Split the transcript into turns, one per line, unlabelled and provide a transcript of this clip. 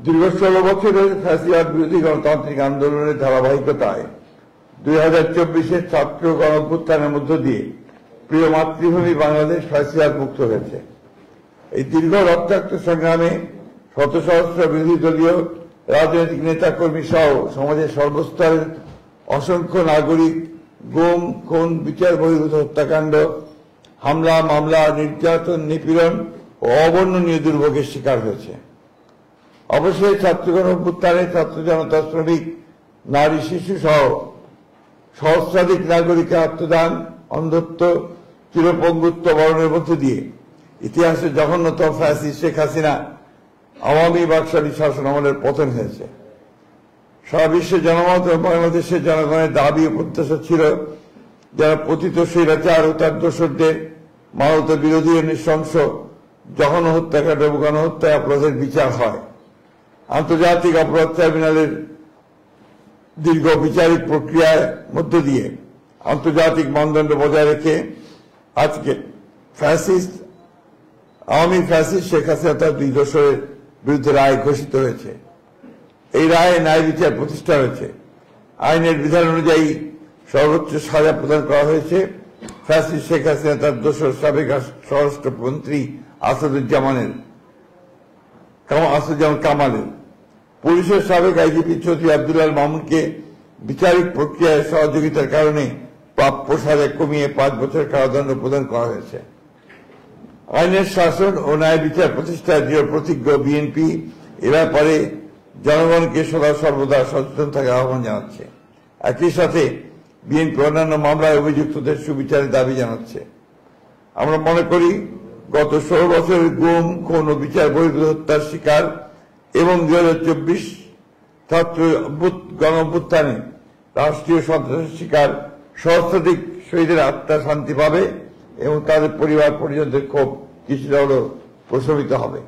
দীর্ঘ 16 বছরের ফ্যাসিবাদ বিরোধী গণতান্ত্রিক আন্দোলনের ধারাবাহিকতায় 2024-এর ছাত্র গণঅভ্যুত্থানের মধ্য দিয়ে প্রিয় মাতৃভূমি বাংলাদেশ ফ্যাসিবাদ মুক্ত হয়েছে। এই দীর্ঘ রক্তাক্ত সংগ্রামে শত সহস্র বিরোধী দলীয় রাজনৈতিক নেতাকর্মী সহ সমাজের সর্বস্তরের অসংখ্য নাগরিক গুম, খুন, বিচার বহির্ভূত হত্যাকাণ্ড, হামলা, মামলা, নির্যাতন, নিপীড়ন ও অবর্ণনীয় দুর্ভোগের শিকার হয়েছে। অবশ্যই ছাত্র গণঅভ্যুত্থানে ছাত্র জনতা, শ্রমিক, নারী, শিশু সহ সহস্রাধিক নাগরিকের আত্মদান, অন্ধত্ব, চিরপঙ্গুত্ব বরণের মধ্য দিয়ে ইতিহাসের জঘন্যতম ফ্যাসিস্ট শেখ হাসিনা আওয়ামী বাকশালী শাসন আমলের পতন হয়েছে। সারা বিশ্বের জনমত ও বাংলাদেশের জনগণের দাবি ও প্রত্যাশা ছিল যারা পতিত স্বৈরাচার ও তার দোসরদের মানবতা বিরোধী ও নৃশংস জঘন্য হত্যাকাণ্ড এবং গণহত্যা অপরাধের বিচার হয়। আন্তর্জাতিক অপরাধ ট্রাইব্যুনালের দীর্ঘ বিচারিক প্রক্রিয়ার মধ্য দিয়ে আন্তর্জাতিক মানদণ্ড বজায় রেখে আজকে আওয়ামী ফ্যাসিস্ট শেখ হাসিনা তার 2 দোসরের বিরুদ্ধে রায় ঘোষিত হয়েছে। এই রায়ে ন্যায় বিচার প্রতিষ্ঠা হয়েছে। আইনের বিধান অনুযায়ী সর্বোচ্চ সাজা প্রদান করা হয়েছে ফ্যাসিস্ট শেখ হাসিনা তার দোসর সাবেক স্বরাষ্ট্রমন্ত্রী আসাদুজ্জামান কামালের। পুলিশের সাবেক আইজিপি চৌধুরী আব্দুল আল মামুনকে বিচারিক প্রক্রিয়ায় সহযোগিতার কারণে প্রাপ্য সাজা কমিয়ে 5 বছর কারাদণ্ড প্রদান করা হয়েছে। আইনের শাসন ও ন্যায় বিচার প্রতিষ্ঠায় দৃঢ় প্রতিজ্ঞ বিএনপি এ ব্যাপারে জনগণকে সদা সর্বদা সচেতন থাকার আহ্বান জানাচ্ছে। একই সাথে বিএনপি অন্যান্য মামলায় অভিযুক্তদের সুবিচারের দাবি জানাচ্ছে। আমরা মনে করি গত 16 বছরের গুম, খুন ও বিচার বহির্ভূত হত্যার শিকার এবং 2024 ছাত্র গণঅভ্যুত্থানে রাষ্ট্রীয় সন্ত্রাসের শিকার সহস্রাধিক শহীদের আত্মা শান্তি পাবে এবং তাদের পরিবার পরিজনদের ক্ষোভ কিছুটা হলেও প্রশমিত হবে।